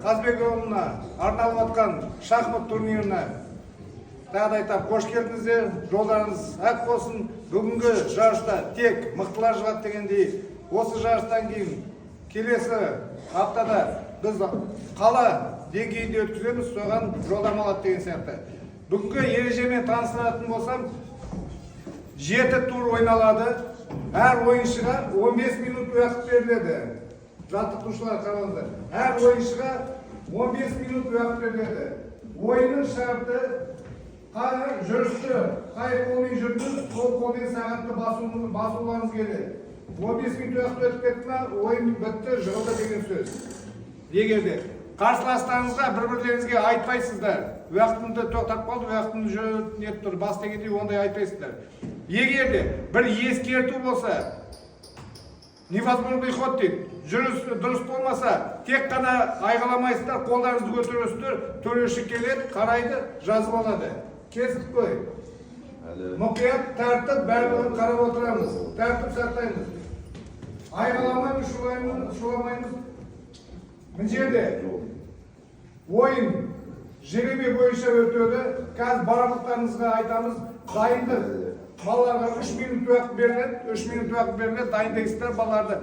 Қазбек ауылына арналып жатқан шахмат турниріне тағы айтам, қош келдіңіздер, жолдарыңыз ақ болсын. Бүгінгі жарышта тек мықтылар шығады дегендей, осы жарыстан кейін келесі аптада біз қала деңгейінде өткіземіз, соған жолдама алады деген сияқты. Бүгінгі ережемен таныстыратын болсам, 7 тур ойналады. Әр ойыншыға 15 минут уақыт беріледі. Жаттықтырушылар қараңыздар. Әр ойыншыға 15 минут уақыт беріледі. Ойынның шарты қай жүрісті, қай қолмен жүрдіңіз, сол қолмен сағатты басуларыңыз келеді. 15 минут уақыт өтіп кетті ме, ойын бітті, жығылды деген сөз. Егерде қарсыластарыңызға бір-бірлеріңізге айтпайсыздар. Уақытымды тоқтап қалды, уақытымды жүріп нетіп тұр, бас дегенде ондай айтпайсыздар. Егерде бір ескерту болса, невозможный ход дейді. Жүріс дұрыс болмаса, тек қана айғаламайсыздар, қолдарыңызды көтересіздер, төреші келеді, қарайды, жазып алады. Кесіп қой. Мұқият, тәртіп, бәрін қарап отырамыз. Тәртіп сақтаймыз. Айғаламаймыз, шуламаймыз. Мына жерде ойын жеребе бойынша өтеді. Қазір барлықтарыңызға айтамыз, дайындық. Балаларға 3 минут уақыт беріледі, дайындайсыздар балаларды.